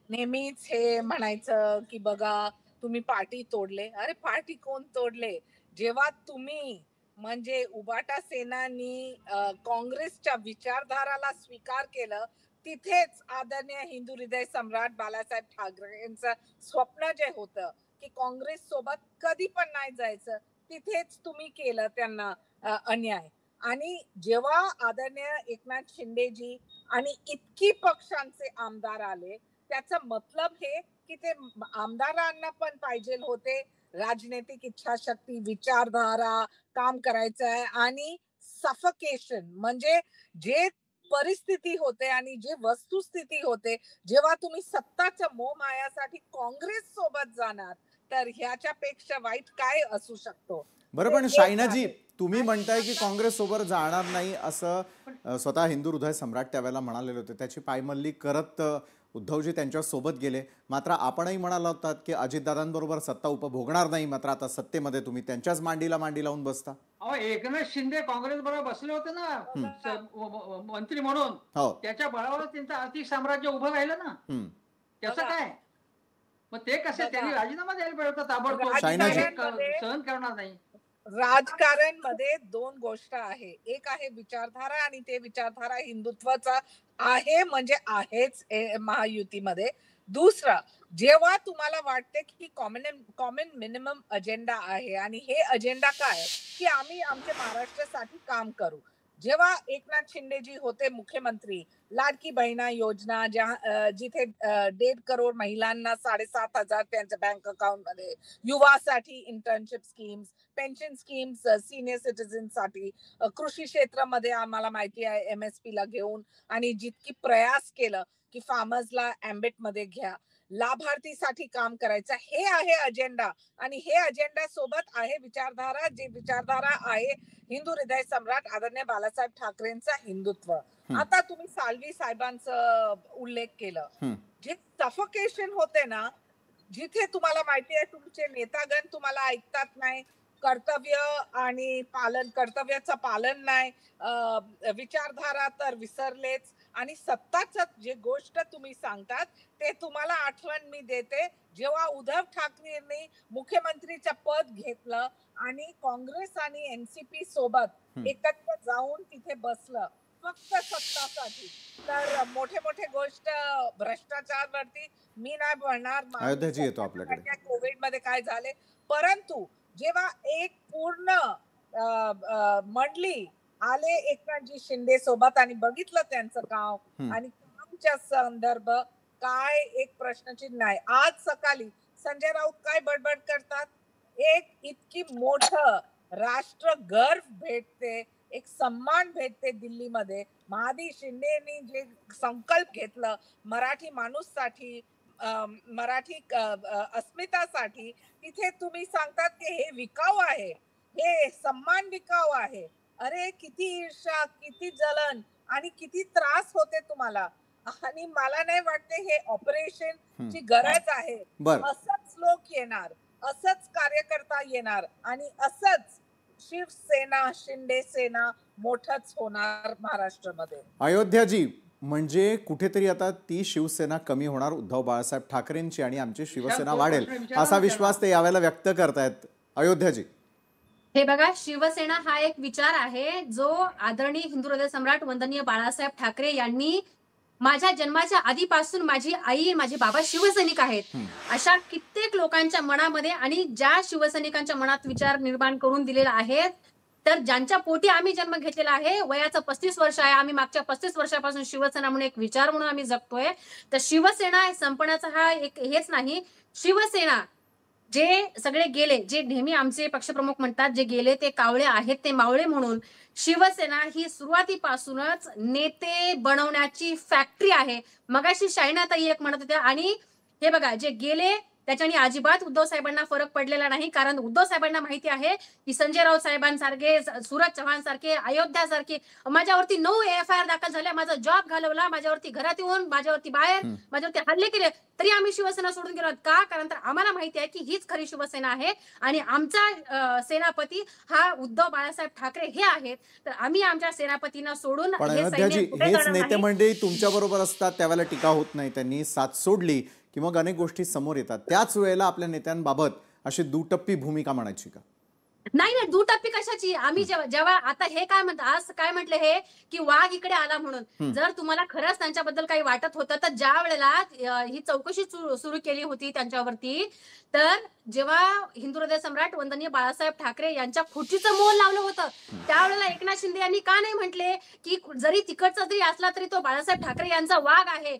नेहमीच हे म्हणायचं की बघा तुम्ही पार्टी तोडले. अरे पार्टी कोण तोडले? जेव्हा तुम्ही म्हणजे उबाटा सेनानी काँग्रेसच्या विचारधाराला स्वीकार केलं, तिथेच आदरणीय हिंदू हृदय सम्राट बाळासाहेब ठाकरे यांचं स्वप्न जे होतं की काँग्रेस सोबत कधी पण नाही जायचं, तिथेच तुम्ही केलं त्यांना अन्याय. आणि जेव्हा आदरणीय एकनाथ शिंदेजी आणि इतकी पक्षांचे आमदार आले, त्याचा मतलब हे की ते आमदारांना पण पाहिजे होते राजनैतिक इच्छाशक्ती, विचारधारा, काम करायचं आहे. आणि सफकेशन म्हणजे जे परिस्थिती होते आणि जे वस्तुस्थिती होते, जेव्हा तुम्ही सत्ताच्या मोहमायासाठी काँग्रेस सोबत जाणार, तर ह्याच्यापेक्षा वाईट काय असू शकतो? बरं, पण शायनाजी तुम्ही म्हणताय की काँग्रेस सोबत जाणार नाही असं स्वतः हिंदू हृदय सम्राट त्यावेळेला म्हणालेले होते, त्याची पायमल्ली करत उद्धवजी त्यांच्या सोबत गेले. मात्र आपणही म्हणाला होतात की अजितदादांबरोबर सत्ता उपभोगणार नाही, मात्र आता सत्तेमध्ये तुम्ही त्यांच्याच मांडीला मांडी लावून बसता. अहो, एकनाथ शिंदे काँग्रेस बरोबर बसले होते ना मंत्री म्हणून, त्याच्या बळावर त्यांचं आर्थिक साम्राज्य उभं राहिलं ना. त्याचं काय? मग ते कसे, त्यांनी राजीनामा द्यायला पाहिजे होता ताबडतोब, सहन करणार नाही. राजकारण मध्ये दोन गोष्ट आहे, एक आहे विचारधारा आणि ते विचारधारा हिंदुत्वाचा आहे म्हणजे आहेच महायुतीमध्ये. दुसरं, जेव्हा तुम्हाला वाटते की कॉमन मिनिमम अजेंडा आहे आणि हे अजेंडा काय की आम्ही आमच्या महाराष्ट्रासाठी काम करू. जेव्हा एकनाथ शिंदेजी होते मुख्यमंत्री, लाडकी बहिणा योजना, जिथे 1.5 करोड महिलांना 7,500 त्यांच्या बँक अकाउंट मध्ये, युवासाठी internship schemes, pension schemes senior citizen साठी, कृषी क्षेत्रामध्ये आम्हाला माहिती आहे MSP ला घेऊन, आणि जितकी प्रयास केलं की फार्मर्सला एम्बेट मध्ये घ्या, लाभार्थीसाठी काम करायचं, हे आहे अजेंडा. आणि हे अजेंडा सोबत आहे विचारधारा, जी विचारधारा आहे हिंदू हृदय सम्राट आदरणीय बाळासाहेब ठाकरेंचा हिंदुत्व. आता तुम्ही साळवी साहेबांचं उल्लेख केलं, जे सफोकेशन होते ना, जिथे तुम्हाला माहिती आहे तुमचे नेतागण तुम्हाला ऐकतात नाही, कर्तव्याचं पालन नाही, विचारधारा तर विसरलेच, आणि सत्ताच जे गोष्ट तुम्ही सांगतात ते तुम्हाला आठवण मी देते, जेव्हा उद्धव ठाकरेंनी मुख्यमंत्रीचं पद घेतलं आणि काँग्रेस आणि NCP सोबत एकत्र जाऊन तिथे बसलं फक्त सत्तासाठी. तर मोठे मोठे गोष्ट भ्रष्टाचारवरती मी नाही म्हणणार, अयोध्याजी येतो आपल्याकडे, कोविड मध्ये काय झाले, परंतु जेव्हा एक पूर्ण मंडळी आले एकनाथजी शिंदे सोबत आणि बघितलं त्यांचं काम आणि कामच्या संदर्भ, काय एक प्रश्नचिन्ह आहे. आज सकाळी संजय राऊत काय बडबड करतात, एक इतकी मोठं राष्ट्र गर्व भेटते, एक सन्मान भेटते दिल्लीमध्ये. महादी शिंदेनी जे संकल्प घेतलं मराठी माणूससाठी, मराठी अस्मितासाठी, तिथे तुम्ही सांगतात की हे विकाऊ आहे, हे सन्मान विकाऊ आहे. अरे किती ईर्ष्या, किती जलन आणि किती त्रास होते तुम्हाला. आणि मला नाही वाटते हे ऑपरेशन ची गरज आहे. बर असंच लोक येणार, असंच कार्यकर्ता येणार आणि असंच शिवसेना शिंदे सेना मोठच होणार महाराष्ट्रामध्ये. अयोध्याजी, म्हणजे कुठेतरी आता ती शिवसेना कमी होणार उद्धव बाळासाहेब ठाकरेंची आणि आमची शिवसेना वाढेल असा विश्वास ते यावेळेला व्यक्त करतायत. अयोध्याजी, हे बघा, शिवसेना हा एक विचार आहे जो आदरणीय हिंदू हृदय सम्राट वंदनीय बाळासाहेब ठाकरे यांनी माझ्या जन्माच्या आधीपासून, माझी आई माझे बाबा शिवसैनिक आहेत अशा कित्येक लोकांच्या मनामध्ये आणि ज्या शिवसैनिकांच्या मनात विचार निर्माण करून दिलेला आहे, तर ज्यांच्या पोटी आम्ही जन्म घेतलेला आहे, वयाचं 35 वर्ष आहे, आम्ही मागच्या 35 वर्षापासून शिवसेना म्हणून एक विचार म्हणून आम्ही जगतोय. तर शिवसेना संपण्याचा हा एक हेच नाही. शिवसेना जे सगळे गेले, जे नेहमी आमचे पक्षप्रमुख म्हणतात जे गेले ते कावळे आहेत ते मावळे म्हणून, शिवसेना ही सुरुवातीपासूनच नेते बनवण्याची फॅक्टरी आहे. मगाशी शायनाताई एक म्हणत होत्या, आणि हे बघा, जे गेले त्याच्याने अजिबात उद्धव साहेबांना फरक पडलेला नाही. कारण उद्धव साहेबांना माहिती आहे की संजय राऊत साहेबांसारखे, सूरज चव्हाण सारखे, अयोध्या सारखे माझ्यावरती 9 FIR दाखल झाल्या, माझा जॉब घालवला, माझ्यावरती घरात येऊन, माझ्यावरती बाहेर, माझ्यावरती हल्ले केले, तरी आम्ही शिवसेना सोडून गेलो. का? कारण तर आम्हाला माहिती आहे की हीच खरी शिवसेना आहे आणि आमचा सेनापती हा उद्धव बाळासाहेब ठाकरे हे आहेत. तर आम्ही आमच्या सेनापतींना सोडून पण हे अयोध्याजी, सैन्य कुठे हेच करणार नेते नाही. मंडळी तुमच्या बरोबर असतात त्यावेळेला टीका होत नाही, त्यांनी साथ सोडली की मग अनेक गोष्टी समोर येतात. त्याच वेळेला आपल्या नेत्यांबाबत अशी दुटप्पी भूमिका म्हणायची का? नाही नाही, दुटप्पी कशाची? आम्ही जेव्हा आता हे काय म्हणतात, आज काय म्हटलं हे की वाघ इकडे आला म्हणून, जर तुम्हाला खरंच त्यांच्याबद्दल काही वाटत होतं तर ज्या वेळेला ही चौकशी सुरू केली होती त्यांच्यावरती, तर जेव्हा हिंदू हृदय सम्राट वंदनीय बाळासाहेब ठाकरे यांच्या खुर्चीचं मोल लावलं होतं, त्यावेळेला एकनाथ शिंदे यांनी का नाही म्हटले की जरी तिकडचा जरी असला तरी तो बाळासाहेब ठाकरे यांचा वाघ आहे,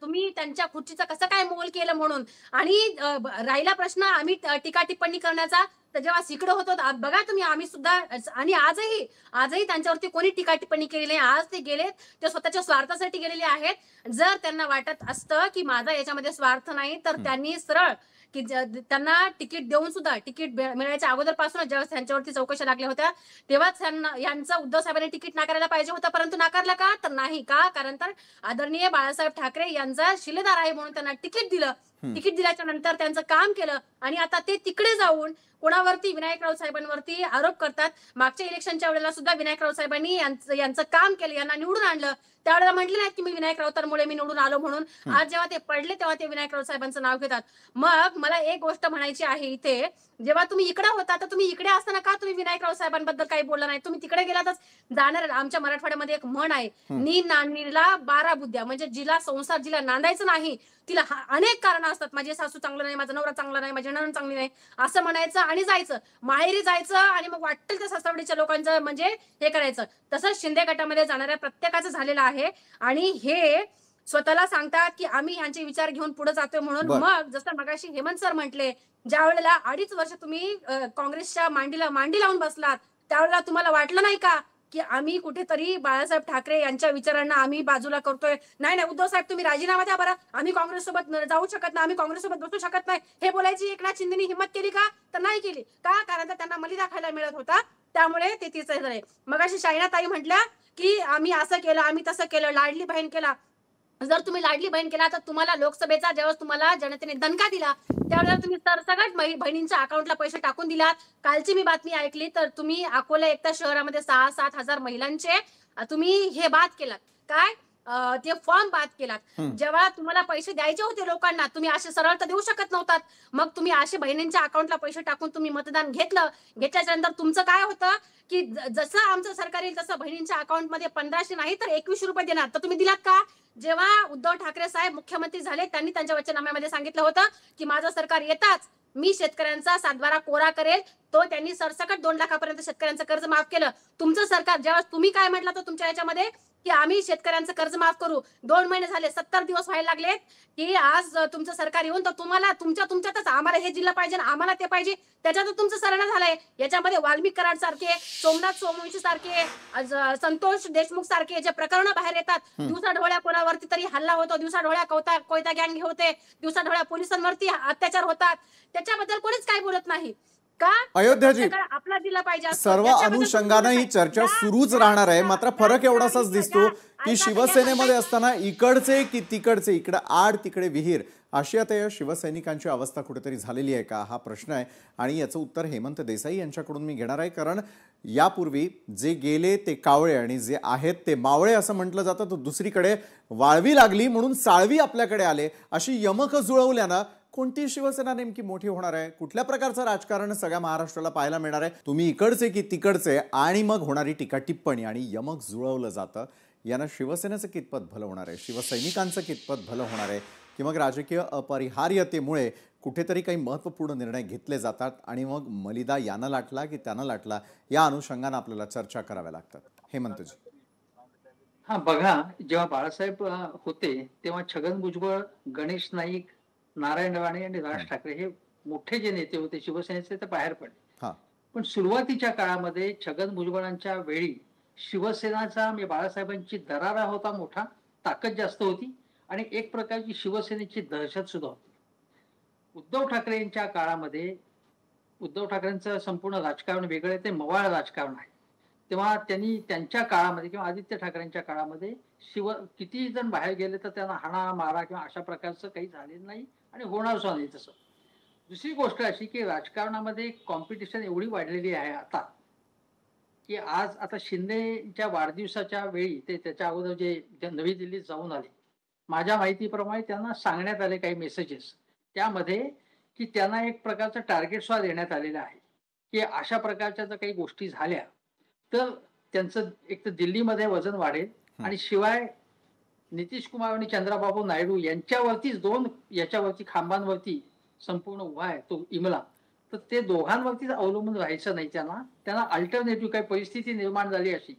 तुम्ही त्यांच्या खुर्चीचं कसं काय मोल केलं म्हणून. आणि राहिला प्रश्न आम्ही टीका टिप्पणी करण्याचा, तर जेव्हा सिकडं होतो बघा तुम्ही, आम्ही सुद्धा, आणि आजही त्यांच्यावरती कोणी टीका टिप्पणी केली नाही. आज ते गेलेत, ते स्वतःच्या स्वार्थासाठी गेलेले आहेत. जर त्यांना वाटत असतं की माझा याच्यामध्ये स्वार्थ नाही, तर त्यांनी सरळ की त्यांना तिकीट देऊन सुद्धा, तिकीट मिळायच्या अगोदरपासूनच जेव्हा त्यांच्यावरती चौकशा लागल्या होत्या तेव्हाच यांचं उद्धव साहेबांनी तिकीट नाकारायला पाहिजे होतं, परंतु नाकारला का? तर नाही. का? कारण तर आदरणीय बाळासाहेब ठाकरे यांचा शिलेदार आहे म्हणून त्यांना तिकीट दिलं. तिकीट दिल्याच्या नंतर त्यांचं काम केलं आणि आता ते तिकडे जाऊन कोणावरती, विनायक राऊत साहेबांवरती आरोप करतात. मागच्या इलेक्शनच्या वेळेला सुद्धा विनायक राऊत साहेबांनी यांचं काम केलं, यांना निवडून आणलं. त्यावेळेला म्हटले नाहीत की मी विनायक राऊतांमुळे मी निवडून आलो म्हणून. आज जेव्हा ते पडले तेव्हा ते विनायक राऊत साहेबांचं नाव घेतात. मग मला एक गोष्ट म्हणायची आहे इथे, जेव्हा तुम्ही इकडे होता तर तुम्ही इकडे असताना का तुम्ही विनायक राऊत साहेबांबद्दल काही बोलला नाही? तुम्ही तिकडे गेलातच जाणार. आमच्या मराठवाड्यामध्ये एक म्हण आहे, नी नांदीला 12 बुद्ध्या, म्हणजे जिला संसार, जिला नांदायचं नाही तिला अनेक कारण असतात. माझी सासू चांगलं नाही, माझा नवरा चांगला नाही, माझी नणंद चांगली नाही, असं म्हणायचं आणि जायचं, माहेरी जायचं आणि मग वाटेल त्या सासवडीच्या लोकांचं म्हणजे हे करायचं. तसंच शिंदे गटामध्ये जाणाऱ्या प्रत्येकाचं झालेलं आहे आणि हे स्वतःला सांगतात की आम्ही यांचे विचार घेऊन पुढे जातोय म्हणून. मग जसं मगाशी हेमंत सर म्हटले, ज्या वेळेला 2.5 वर्ष तुम्ही काँग्रेसच्या मांडी लावून बसलात, त्यावेळेला तुम्हाला वाटलं नाही का की आम्ही कुठेतरी बाळासाहेब ठाकरे यांच्या विचारांना आम्ही बाजूला करतोय? नाही नाही, उद्धव साहेब तुम्ही राजीनामा द्या बरं, आम्ही काँग्रेससोबत जाऊ शकत नाही, आम्ही काँग्रेससोबत बसू शकत नाही, हे बोलायची एकनाथ शिंदेनी हिंमत केली का? तर नाही केली. का? कारण तर त्यांना मलिदा खायला मिळत होता, त्यामुळे ते तिचं झालंय. मगाशी शायनाताई म्हटल्या की आम्ही असं केलं, आम्ही तसं केलं, लाडली बहीण केला. जर तुम्ही लाडली बहीण केला तर तुम्हाला लोकसभेचा जेव्हा तुम्हाला जनतेने दणका दिला त्यावेळेला तुम्ही सरसकट बहिणींच्या अकाउंटला पैसे टाकून दिलात. कालची मी बातमी ऐकली तर तुम्ही अकोला एकता शहरामध्ये 6-7 हजार महिलांचे तुम्ही हे बाद केलात. काय? ते फॉर्म बाद केलात. जेव्हा तुम्हाला पैसे द्यायचे होते लोकांना, तुम्ही असे सरळ तर देऊ शकत नव्हतात. मग तुम्ही असे बहिणींच्या अकाउंटला पैसे टाकून तुम्ही मतदान घेतलं. घेतल्याच्या नंतर तुमचं काय होतं की जसं आमचं सरकार येईल तसं बहिणींच्या अकाउंटमध्ये 1500 नाही तर 2100 रुपये देणार. तर तुम्ही दिलात का? जेव्हा उद्धव ठाकरे साहेब मुख्यमंत्री झाले त्यांनी त्यांच्या वचननाम्यामध्ये सांगितलं होतं की माझं सरकार येताच मी शेतकऱ्यांचा 7/12 कोरा करेल. तो त्यांनी सरसकट 2 लाखापर्यंत शेतकऱ्यांचं कर्ज माफ केलं. तुमचं सरकार जेव्हा तुम्ही काय म्हटलं तर तुमच्या याच्यामध्ये की आम्ही शेतकऱ्यांचं कर्ज माफ करू, 2 महिने झाले, 70 दिवस व्हायला लागलेत की आज तुमचं सरकार येऊन तर तुम्हाला तुमच्यातच आम्हाला हे जिल्हा पाहिजे, आम्हाला ते पाहिजे, त्याच्यातच तुमचं सरण झालंय. याच्यामध्ये वाल्मिक कराड सारखे, सोमनाथ सोमवंशी सारखे, संतोष देशमुख सारखे जे प्रकरण बाहेर येतात, दिवसाढवळ्या कोणावरती तरी हल्ला होतो, दिवसाढवळ्या कोयता गँग होते, दिवसाढवळ्या पोलिसांवरती अत्याचार होतात, त्याच्याबद्दल कोणीच काही बोलत नाही. का अयोध्याजी, पक्षकार आपला दिला पाहिजे असतो. सर्व याच्याबद्दल अनुषंगानं ही तुम्ही चर्चा या- सुरूच या- राहणार आहे. या- मात्र या- फरक या- एवढासाच या- दिसतो या- की ऐका- शिवसेनेमध्ये ऐका- असताना इकडचे की तिकडचे, इकडे आड तिकडे विहीर, अशी आता या शिवसैनिकांची अवस्था कुठेतरी झालेली आहे का, हा प्रश्न आहे. आणि याचं उत्तर हेमंत देसाई यांच्याकडून मी घेणार आहे. कारण यापूर्वी जे गेले ते कावळे आणि जे आहेत ते मावळे असं म्हटलं जातं, तर दुसरीकडे वाळवी लागली म्हणून साळवी आपल्याकडे आले, अशी यमक जुळवल्यानं कोणती शिवसेना नेमकी मोठी होणार आहे, कुठल्या प्रकारचं राजकारण सगळ्या महाराष्ट्राला पाहायला मिळणार आहे, तुम्ही इकडचे की तिकडचे, आणि मग होणारी टीका टिप्पणी आणि यमक जुळवलं जातं, यानं शिवसेनेचं कितपत भलं होणार आहे, शिवसैनिकांचं कितपत भलं होणार आहे, की मग राजकीय अपरिहार्यतेमुळे कुठेतरी काही महत्त्वपूर्ण निर्णय घेतले जातात आणि मग मलिदा यानं लाटला की त्यानं लाटला, या अनुषंगानं आपल्याला चर्चा कराव्या लागतात. हेमंतजी. हा बघा, जेव्हा बाळासाहेब होते तेव्हा छगन भुजबळ, गणेश नाईक, नारायण राणे आणि राज ठाकरे हे मोठे जे नेते होते शिवसेनेचे ते बाहेर पडले. हा. पण सुरुवातीच्या काळामध्ये छगन भुजबळांच्या वेळी शिवसेनाचा म्हणजे बाळासाहेबांची दरारा होता मोठा, ताकद जास्त होती आणि एक प्रकारची शिवसेनेची दहशत सुद्धा होती. उद्धव ठाकरे यांच्या काळामध्ये उद्धव ठाकरेंचं संपूर्ण राजकारण वेगळं आहे, ते मवाळ राजकारण आहे. तेव्हा त्यांनी त्यांच्या काळामध्ये किंवा आदित्य ठाकरेंच्या काळामध्ये किती जण बाहेर गेले तर त्यांना हाणा मारा किंवा अशा प्रकारचं काही झालेलं नाही आणि होणार सुद्धा नाही तसं. दुसरी गोष्ट अशी की राजकारणामध्ये कॉम्पिटिशन एवढी वाढलेली आहे आता की आज आता शिंदेच्या वाढदिवसाच्या वेळी ते त्याच्या अगोदर जे नवी दिल्लीत जाऊन आले, माझ्या माहितीप्रमाणे त्यांना सांगण्यात आले काही मेसेजेस त्यामध्ये की त्यांना एक प्रकारचं टार्गेट सुद्धा देण्यात आलेलं आहे की अशा प्रकारच्या जर काही गोष्टी झाल्या तर त्यांचं एक तर दिल्लीमध्ये वजन वाढेल आणि शिवाय नितीश कुमार आणि चंद्राबाबू नायडू यांच्यावरतीच याच्यावरती खांबांवरती संपूर्ण उभा आहे तो इमला, तर ते दोघांवरतीच अवलंबून राहायचं नाही. त्यांना अल्टरनेटिव्ह काही परिस्थिती निर्माण झाली अशी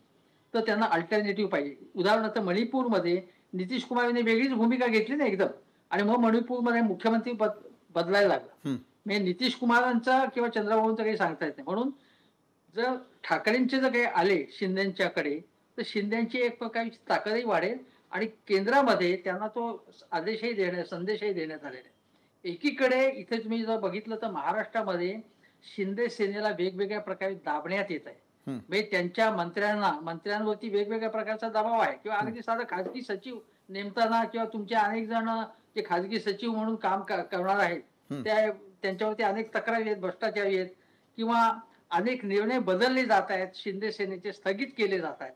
तर त्यांना अल्टरनेटिव्ह पाहिजे. उदाहरणार्थ मणिपूरमध्ये नितीश कुमार यांनी वेगळीच भूमिका घेतली ना एकदम, आणि मग मणिपूरमध्ये मुख्यमंत्री बदलायला लागलं. म्हणजे नितीश कुमारांचा किंवा चंद्रबाबूंचं काही सांगता येत नाही. म्हणून जर ठाकरेंचे जर काही आले शिंदेच्याकडे तर शिंदेची एक प्रकारची ताकदही वाढेल आणि केंद्रामध्ये त्यांना तो संदेशही देण्यात आलेला आहे. एकीकडे इथे तुम्ही जर बघितलं तर महाराष्ट्रामध्ये शिंदे सेनेला वेगवेगळ्या प्रकारे दाबण्यात येत आहे. म्हणजे त्यांच्या मंत्र्यांवरती वेगवेगळ्या प्रकारचा दबाव आहे किंवा अगदी साधा खाजगी सचिव नेमताना किंवा तुमचे अनेक जण जे खाजगी सचिव म्हणून काम करणार आहेत त्यांच्यावरती अनेक तक्रारी आहेत, भ्रष्टाचारी आहेत किंवा अनेक निर्णय बदलले जात आहेत, शिंदे सेनेचे स्थगित केले जात आहेत.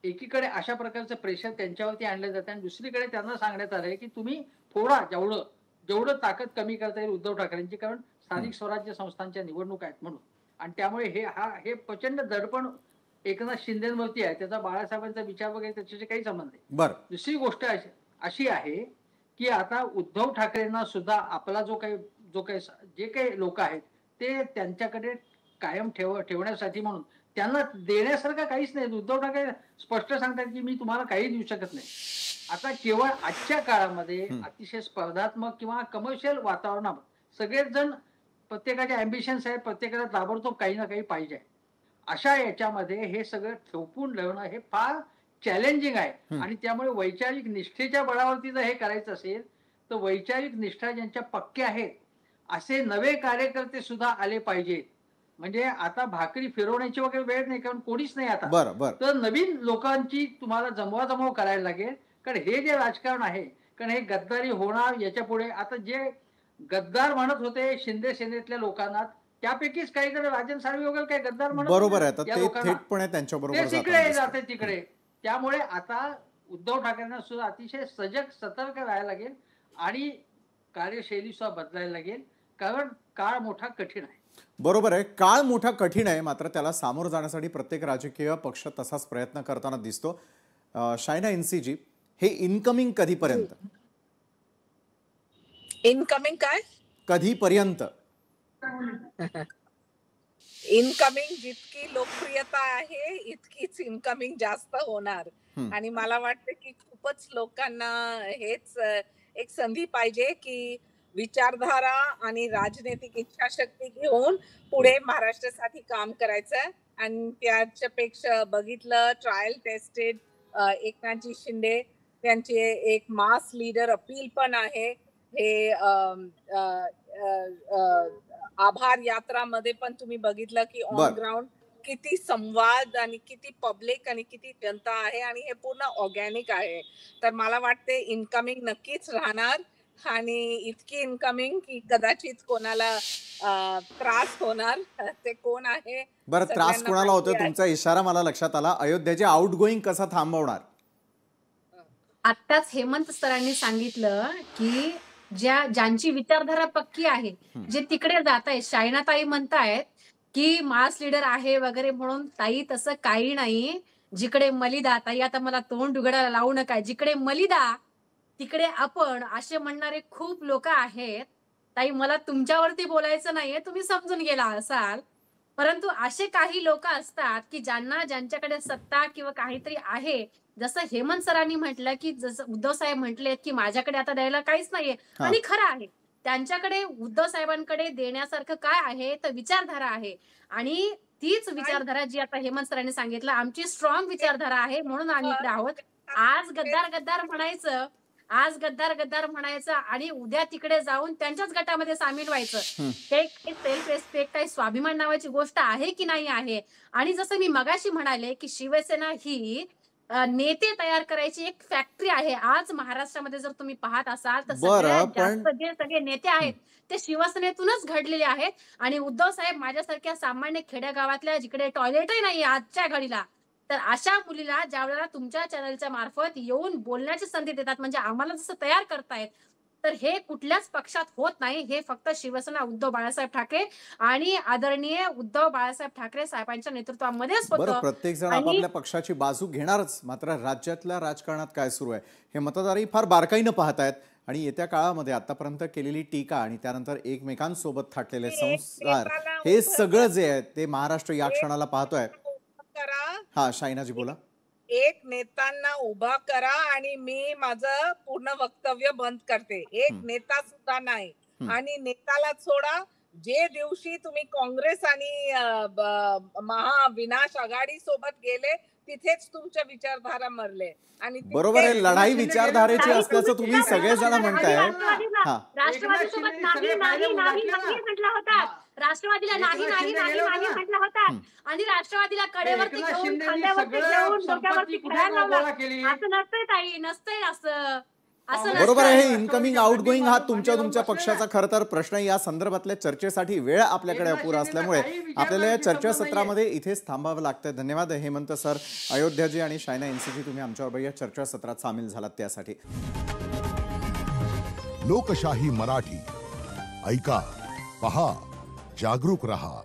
एकीकडे अशा प्रकारचं प्रेशर त्यांच्यावरती आणलं जातं आणि दुसरीकडे त्यांना सांगण्यात आलंय की तुम्ही थोडा जेवढं ताकद कमी करता येईल उद्धव ठाकरेंची, कारण स्थानिक स्वराज्य संस्थांच्या निवडणूक आहेत म्हणून. आणि त्यामुळे हे प्रचंड दडपण एकनाथ शिंदेवरती आहे. त्याचा बाळासाहेबांचा विचार वगैरे त्याच्याशी काही संबंध नाही. दुसरी गोष्ट अशी आहे की आता उद्धव ठाकरेंना सुद्धा आपला जे काही लोक आहेत ते त्यांच्याकडे कायम ठेवण्यासाठी म्हणून त्यांना देण्यासारखं काहीच नाही. उद्धव ठाकरे स्पष्ट सांगतात की मी तुम्हाला काही देऊ शकत नाही. आता केवळ आजच्या काळामध्ये अतिशय स्पर्धात्मक किंवा कमर्शियल वातावरणात सगळेच जण प्रत्येकाचे अँबिशन्स आहेत, प्रत्येकाला ताबडतोब काही ना काही पाहिजे. अशा याच्यामध्ये हे सगळं थोपून ठेवणं हे फार चॅलेंजिंग आहे आणि त्यामुळे वैचारिक निष्ठेच्या बळावरती जर हे करायचं असेल तर वैचारिक निष्ठा ज्यांच्या पक्क्या आहेत असे नवे कार्यकर्ते सुद्धा आले पाहिजेत. म्हणजे आता भाकरी फिरवण्याची वगैरे वेळ नाही, कारण कोणीच नाही आता. तर नवीन लोकांची तुम्हाला जमवाजमव करायला लागेल, कारण हे जे राजकारण आहे, कारण हे गद्दारी होणार याच्या पुढे. आता जे गद्दार म्हणत होते शिंदे सेनेतल्या लोकांना त्यापैकीच काही जण राजन साळवी वगैरे काही गद्दार म्हणत तिकडे जाते तिकडे. त्यामुळे आता उद्धव ठाकरेंना सुद्धा अतिशय सजग सतर्क राहायला लागेल आणि कार्यशैली सुद्धा बदलायला लागेल, कारण काळ मोठा कठीण आहे. बरोबर आहे, काळ मोठा कठीण आहे, मात्र त्याला सामोरं जाण्यासाठी प्रत्येक राजकीय पक्ष तसाच प्रयत्न करताना दिसतो. शायना एनसीजी, हे इनकमिंग कधीपर्यंत? इनकमिंग काय? कधीपर्यंत? इनकमिंग जितकी लोकप्रियता आहे इतकीच इनकमिंग जास्त होणार. आणि मला वाटतं की खूपच लोकांना हेच एक संधी पाहिजे की विचारधारा आणि राजनैतिक इच्छाशक्ती घेऊन पुढे महाराष्ट्रासाठी काम करायचं. आणि त्याच्यापेक्षा बघितलं ट्रायल टेस्टेड एकनाथजी शिंदे त्यांचे एक मास लीडर अपील पण आहे. हे आभार यात्रामध्ये पण तुम्ही बघितलं की ऑन बर. ग्राउंड किती संवाद आणि किती पब्लिक आणि किती जनता आहे आणि हे पूर्ण ऑर्गॅनिक आहे. तर मला वाटते इनकमिंग नक्कीच राहणार आणि इतकी इनकमिंग की कदाचित कोणाला त्रास होणार. ते कोण आहे बरं, त्रास सगळ्यांना कोणाला माहिती होतो? आहे. तुमचा इशारा मला लक्षात आला. अयोध्येचे आउटगोईंग कसं थांबवणार? आत्ताच हेमंत सरांनी सांगितलं की ज्यांची विचारधारा पक्की आहे, जे तिकडे जात आहेत, शायनाताई म्हणतायत की मास लीडर आहे वगैरे म्हणून. ताई तसं काही नाही. जिकडे मलिदा, ताई आता मला तोंड उघडायला लावू नका, जिकडे मलिदा तिकडे आपण, असे म्हणणारे खूप लोक आहेत. ताई मला तुमच्यावरती बोलायचं नाहीये, तुम्ही समजून गेला असाल. परंतु असे काही लोक असतात की ज्यांच्याकडे सत्ता किंवा काहीतरी आहे. जसं हेमंत सरांनी म्हटलं की जसं उद्धव साहेब म्हटलेत की माझ्याकडे आता द्यायला काहीच नाहीये, हा. आणि खरं आहे. त्यांच्याकडे, उद्धव साहेबांकडे देण्यासारखं काय आहे तर विचारधारा आहे. आणि तीच विचारधारा जी आता हेमंत सरांनी सांगितलं, आमची स्ट्रॉंग विचारधारा आहे म्हणून आम्ही इकडे आहोत. आज गद्दार गद्दार म्हणायचं, आज गद्दार गद्दार म्हणायचं आणि उद्या तिकडे जाऊन त्यांच्याच गटामध्ये सामील व्हायचं. हे सेल्फ रेस्पेक्ट, काही स्वाभिमान नावाची गोष्ट आहे की नाही आहे. आणि जसं मी मगाशी म्हणाले की शिवसेना ही नेते तयार करायची एक फॅक्टरी आहे. आज महाराष्ट्रामध्ये जर तुम्ही पाहत असाल तर बरं, सगळ्यात पण जास्त जे सगळे नेते आहेत ते शिवसेनेतूनच घडलेले आहेत. आणि उद्धव साहेब माझ्यासारख्या सामान्य खेड्यागावातल्या, जिकडे टॉयलेटही नाही आजच्या घडीला, तर अशा मुलीला ज्यावेळेला तुमच्या चॅनलच्या मार्फत येऊन बोलण्याची संधी देतात, म्हणजे आम्हाला जसं तयार करतायत, तर हे कुठल्याच पक्षात होत नाही. हे फक्त शिवसेना, उद्धव बाळासाहेब ठाकरे आणि आदरणीय उद्धव बाळासाहेब ठाकरे साहेबांच्या नेतृत्वामध्येच बरं, होतं. प्रत्येक जण आणि आपापल्या पक्षाची बाजू घेणारच. मात्र राज्यातल्या राजकारणात काय सुरू आहे हे मतदारही फार बारकाईनं पाहतायत. आणि येत्या काळामध्ये आतापर्यंत केलेली टीका आणि त्यानंतर एकमेकांसोबत थाटलेले संस्कार, हे सगळं जे आहे ते महाराष्ट्र या क्षणाला पाहतोय. करा, हा, शायनाजी बोला. एक नेत्यांना उभा करा आणि मी माझं पूर्ण वक्तव्य बंद करते. एक नेता सुद्धा नाही. आणि नेताला सोडा. जे दिवशी तुम्ही काँग्रेस आणि महाविनाश आघाडी सोबत गेले तिथेच तुमच्या विचारधारा मरले. आणि बरोबर आहे, लढाई विचारधारेची ताई, असल्याचं तुम्ही सगळेजण म्हणताय. हा, राष्ट्रवादीसोबत नाही नाही नाही नाही म्हटला होता. राष्ट्रवादीला नाही नाही नाही नाही म्हटला होता. आणि राष्ट्रवादीला कडेवरती एकनाथ घेऊन, शिंदेनी खांद्यावरती सगळं घेऊन, डोक्यावरती संपत्ती खेळायला कुठे गोळा लावलं. केली? असं नसतंय ताई, नसतंय असं. असं बरोबर आहे. नसतंय. हे इनकमिंग आउटगोईंग हा तुमच्या पक्षाचा खरं तर प्रश्न. या संदर्भातल्या चर्चेसाठी वेळ आपल्याकडे अपुरा असल्यामुळे आपल्याला या चर्चासत्रामध्ये इथेच थांबावं लागतं. धन्यवाद हेमंत सर, अयोध्याजी आणि शायना एनसीजी, तुम्ही आमच्याबरोबर या चर्चासत्रात सामील झालात त्यासाठी. लोकशाही मराठी ऐका, पहा, जागरूक रहा.